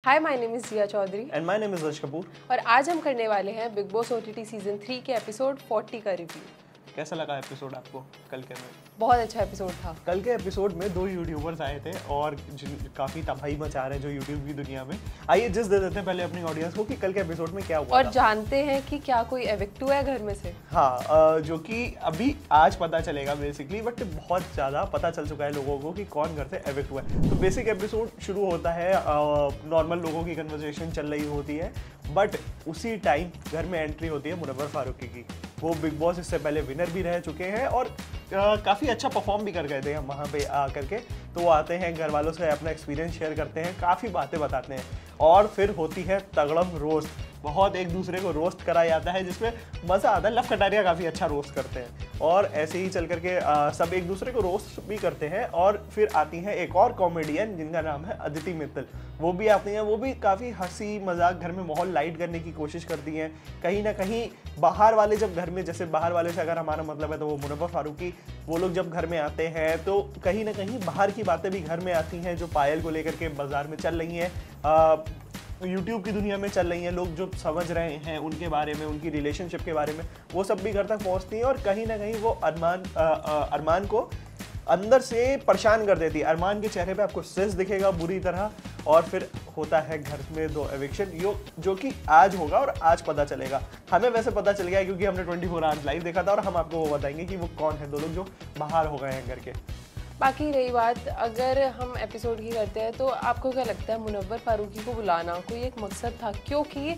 Hi, my name is Jiya Chaudhary and my name is Rush Kapoor. और आज हम करने वाले हैं बिग बॉस ओटीटी सीजन 3 के एपिसोड 40 का रिव्यू। कैसा लगा एपिसोड आपको कल के में? बहुत अच्छा एपिसोड था। कल के एपिसोड में दो यूट्यूबर्स आए थे और काफी तबाही मचा रहे हैं जो यूट्यूब की दुनिया में। आइए जिस दे देते हैं पहले अपनी ऑडियंस को कि कल के एपिसोड में क्या हुआ और था। जानते हैं कि क्या कोई एविक्ट हुआ है घर में से। हाँ, जो कि अभी आज पता चलेगा बेसिकली, बट बहुत ज़्यादा पता चल चुका है लोगों को कि कौन घर से एविक्ट हुआ है। तो बेसिक एपिसोड शुरू होता है, नॉर्मल लोगों की कन्वर्सेशन चल रही होती है, बट उसी टाइम घर में एंट्री होती है मुनव्वर फारूकी की। वो बिग बॉस इससे पहले विनर भी रह चुके हैं और काफ़ी अच्छा परफॉर्म भी कर गए थे हम वहाँ पे आकर के। तो वो आते हैं, घर वालों से अपना एक्सपीरियंस शेयर करते हैं, काफ़ी बातें बताते हैं और फिर होती है तगड़म रोस्ट। बहुत एक दूसरे को रोस्ट करा जाता है जिसमें मज़ा आता है। लव कटारिया काफ़ी अच्छा रोस्ट करते हैं और ऐसे ही चल करके सब एक दूसरे को रोस्ट भी करते हैं। और फिर आती हैं एक और कॉमेडियन जिनका नाम है अदिति मित्तल। वो भी आती हैं, वो भी काफ़ी हंसी मजाक, घर में माहौल लाइट करने की कोशिश करती हैं। कहीं ना कहीं बाहर वाले जब घर में, जैसे बाहर वाले से अगर हमारा मतलब है तो वो मुनव्वर फारूकी, वो लोग जब घर में आते हैं तो कहीं ना कहीं बाहर की बातें भी घर में आती हैं जो पायल को लेकर के बाजार में चल रही हैं, यूट्यूब की दुनिया में चल रही हैं, लोग जो समझ रहे हैं उनके बारे में, उनकी रिलेशनशिप के बारे में, वो सब भी घर तक पहुंचती हैं। और कहीं ना कहीं वो अरमान को अंदर से परेशान कर देती है। अरमान के चेहरे पे आपको स्ट्रेस दिखेगा बुरी तरह। और फिर होता है घर में दो एविक्शन, जो कि आज होगा और आज पता चलेगा। हमें वैसे पता चल गया क्योंकि हमने 24 आवर्स लाइव देखा था और हम आपको वो बताएंगे कि वो कौन है दो लोग जो बाहर हो गए हैं घर के। बाकी रही बात, अगर हम एपिसोड की करते हैं तो आपको क्या लगता है मुनव्वर फारूकी को बुलाना कोई एक मकसद था? क्योंकि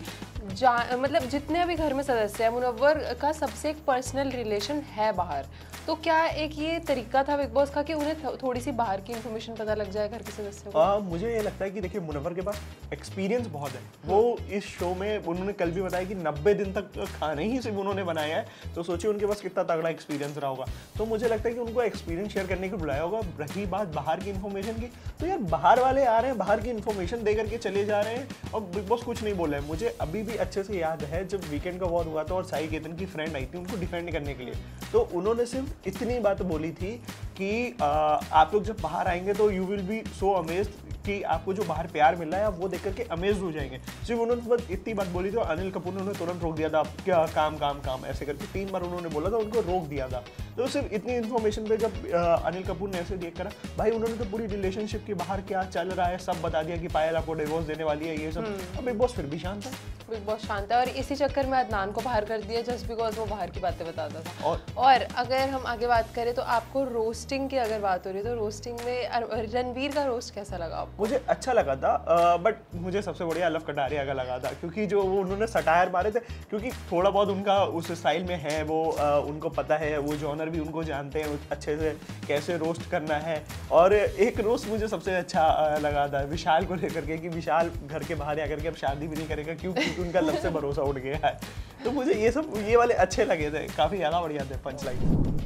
मतलब जितने भी घर में सदस्य हैं, मुनव्वर का सबसे एक पर्सनल रिलेशन है बाहर। तो क्या एक ये तरीका था बिग बॉस का कि उन्हें थोड़ी सी बाहर की इन्फॉर्मेशन पता लग जाए घर के सदस्यों को? मुझे ये लगता है कि देखिए, मुनव्वर के पास एक्सपीरियंस बहुत है। वो इस शो में, उन्होंने कल भी बताया कि 90 दिन तक खाने ही सिर्फ उन्होंने बनाया है। तो सोचिए उनके पास कितना तगड़ा एक्सपीरियंस रहा होगा। तो मुझे लगता है कि उनको एक्सपीरियंस शेयर करने को बुलाया होगा। रही बात बाहर की इन्फॉर्मेशन की, तो यार बाहर वाले आ रहे हैं, बाहर की इन्फॉर्मेशन दे करके चले जा रहे हैं और बिग बॉस कुछ नहीं बोल रहे हैं। मुझे अभी भी अच्छे से याद है जब वीकेंड का वॉर हुआ था और साई केतन की फ्रेंड आई थी उनको डिफेंड करने के लिए, तो उन्होंने सिर्फ इतनी बात बोली थी कि आप लोग जब बाहर आएंगे तो you will be so amazed कि आपको जो बाहर प्यार मिल रहा है आप वो देख करके अमेज हो जाएंगे। सिर्फ उन्होंने बस इतनी बात बोली थी और अनिल कपूर ने उन्हें तुरंत रोक दिया था। क्या काम काम काम ऐसे करके 3 बार उन्होंने बोला था, उनको रोक दिया था। तो सिर्फ इतनी इन्फॉर्मेशन पे जब अनिल कपूर ने ऐसे देख करा, भाई उन्होंने तो पूरी रिलेशनशिप के बाहर क्या चल रहा है सब बता दिया कि पायल आपको डिवोर्स देने वाली है, ये सब। अब बिग बॉस फिर भी शांत है। बिग बॉस शांत है और इसी चक्कर में अदनान को बाहर कर दिया जस्ट बिकॉज वो बाहर की बातें बताता था। और अगर हम आगे बात करें तो आपको रोस्टिंग की अगर बात हो रही है तो रोस्टिंग में रणवीर का रोस्ट कैसा लगा आपको? मुझे अच्छा लगा था, बट मुझे सबसे बढ़िया लव कटारिया का लगा था क्योंकि जो वो उन्होंने सटायर मारे थे, क्योंकि थोड़ा बहुत उनका उस स्टाइल में है, वो उनको पता है, वो जॉनर भी उनको जानते हैं अच्छे से कैसे रोस्ट करना है। और एक रोस्ट मुझे सबसे अच्छा लगा था विशाल को लेकर के कि विशाल घर के बाहर आकर के अब शादी भी नहीं करेगा क्योंकि उनका लव से भरोसा उठ गया है। तो मुझे ये वाले अच्छे लगे थे, काफ़ी ज़्यादा बढ़िया थे पंच लाइन।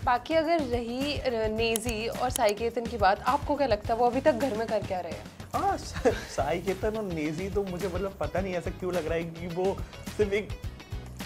बाकी अगर रही नेजी और साई केतन की बात, आपको क्या लगता है वो अभी तक घर में कर क्या रहे हैं? हाँ, साई केतन और नेजी तो मुझे मतलब पता नहीं ऐसा क्यों लग रहा है कि वो सिर्फ एक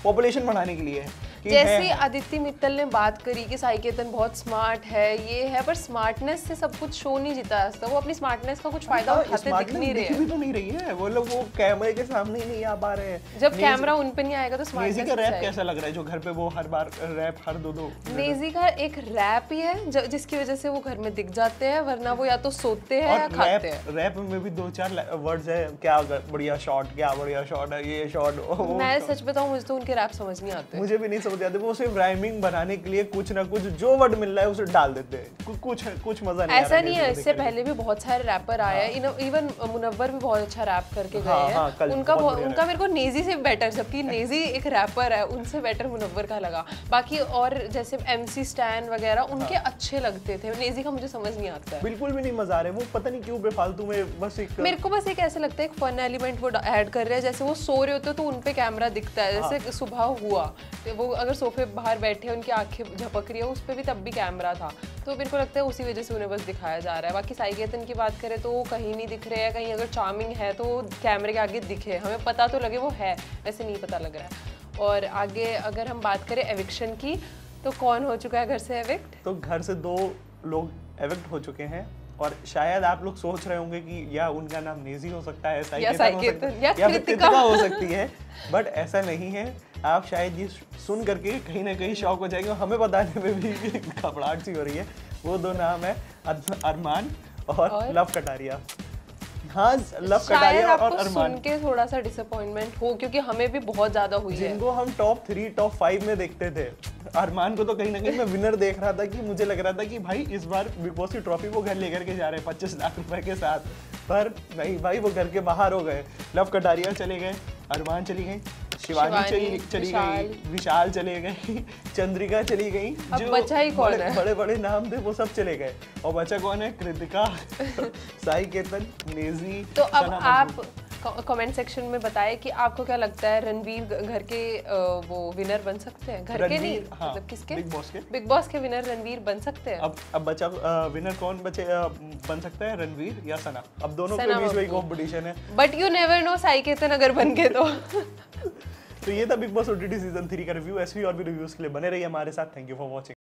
पॉपुलेशन बढ़ाने के लिए है। जैसे अदिति मित्तल ने बात करी कि साई केतन बहुत स्मार्ट है, ये है, पर स्मार्टनेस से सब कुछ शो नहीं जीता है। वो अपनी स्मार्टनेस का कुछ फायदा उठाते दिख नहीं रहे हैं। तो नहीं रही है वो लोग, वो कैमरे के सामने ही नहीं आ पा रहे हैं। जब कैमरा उन पे नहीं आएगा तो स्मार्टनेस। नेजी का रैप कैसा लग रहा है जो घर पे वो हर बार रैप हर दो नेजी का एक रैप ही है जिसकी वजह से वो घर में दिख जाते हैं, वरना वो या तो सोते हैं या खाते हैं। रैप में भी 2-4 वर्ड्स है, क्या बढ़िया शॉट, क्या बढ़िया शॉट है, ये शॉट। मैं सच बताऊं, मुझे तो उनके रैप समझ नहीं आते। मुझे भी नहीं समझ आते। वो सिर्फ राइमिंग बनाने के लिए कुछ ना कुछ जो वर्ड मिल रहा है उसे डाल देते हैं, कुछ मजा नहीं। ऐसा नहीं है, इससे पहले भी बहुत सारे रैपर आए हैं, इवन मुनव्वर भी बहुत अच्छा रैप करके गए हैं। उनका मेरे को नेजी से बेटर, जबकि नेजी एक रैपर है, उनसे बेटर मुनव्वर का लगा। बाकी और जैसे MC स्टैन वगैरह उनके अच्छे लगते थे, नेजी का मुझे समझ नहीं आता है। बिल्कुल भी नहीं मजा आ रहा है, वो पता नहीं क्यों बेफालतू में बस एक, मेरे को बस एक ऐसे लगता है एक फन एलिमेंट वो ऐड कर रहे हैं। जैसे वो सो रहे होते तो उन पे कैमरा दिखता है, जैसे सुबह हुआ तो वो अगर सोफे बाहर बैठे उनकी आंखें झपक रही है, उस पर भी तब भी कैमरा था। तो मेरे को लगता है उसी वजह से उन्हें बस दिखाया जा रहा है। बाकी साई केतन की बात करें तो वो कहीं नहीं दिख रहे हैं, कहीं अगर चार्मिंग है तो कैमरे के आगे दिखे, हमें पता तो लगे वो है, वैसे नहीं पता लग रहा है। और आगे अगर हम बात करें एविक्शन की, तो कौन हो चुका है घर से एविक्ट? तो घर से 2 लोग एविक्ट हो चुके हैं और शायद आप लोग सोच रहे होंगे कि या उनका नाम नेजी हो सकता है, या साइकेतन या फिर कृतिका हो सकती है, बट ऐसा नहीं है। आप शायद ये सुन करके कहीं ना कहीं शौक हो जाएंगे, हमें बताने में भी घबराहट सी हो रही है। वो दो नाम है अरमान और लव कटारिया। हाँ, लव कटारिया और अरमान। सुन के थोड़ा सा डिसअपॉइंटमेंट हो, क्योंकि हमें भी बहुत ज्यादा हुई है। जिनको हम टॉप 3 टॉप 5 में देखते थे, अरमान को तो कहीं ना कहीं मैं विनर देख रहा था कि मुझे लग रहा था कि भाई इस बार बिग बॉस की ट्रॉफी वो घर लेकर के जा रहे हैं 25 लाख रुपए के साथ, पर नहीं भाई, वो घर के बाहर हो गए। लव कटारिया चले गए, अरमान चली गई, शिवानी चली गई, विशाल चले गई, चंद्रिका चली गई, जो बचा ही कौन है? बड़े बड़े नाम थे वो सब चले गए, और बचा कौन है? कृतिका, साइकेतन, नेजी। तो अब आप कमेंट सेक्शन में बताएं कि आपको क्या लगता है, रणवीर घर के वो विनर बन सकते हैं? घर के नहीं, हाँ, मतलब किसके? बिग बॉस के विनर रणवीर बन सकते हैं। अब बचा विनर कौन बन सकता है, रणवीर या सना? अब दोनों के बीच में कंपटीशन है, बट यू नेवर नो, साइकेतन अगर बन गए तो ये था बिग बॉस OTT सीजन 3 का रिव्यू। ऐसे ही और भी रिव्यूज के लिए बने रहिए हमारे साथ। Thank you for watching.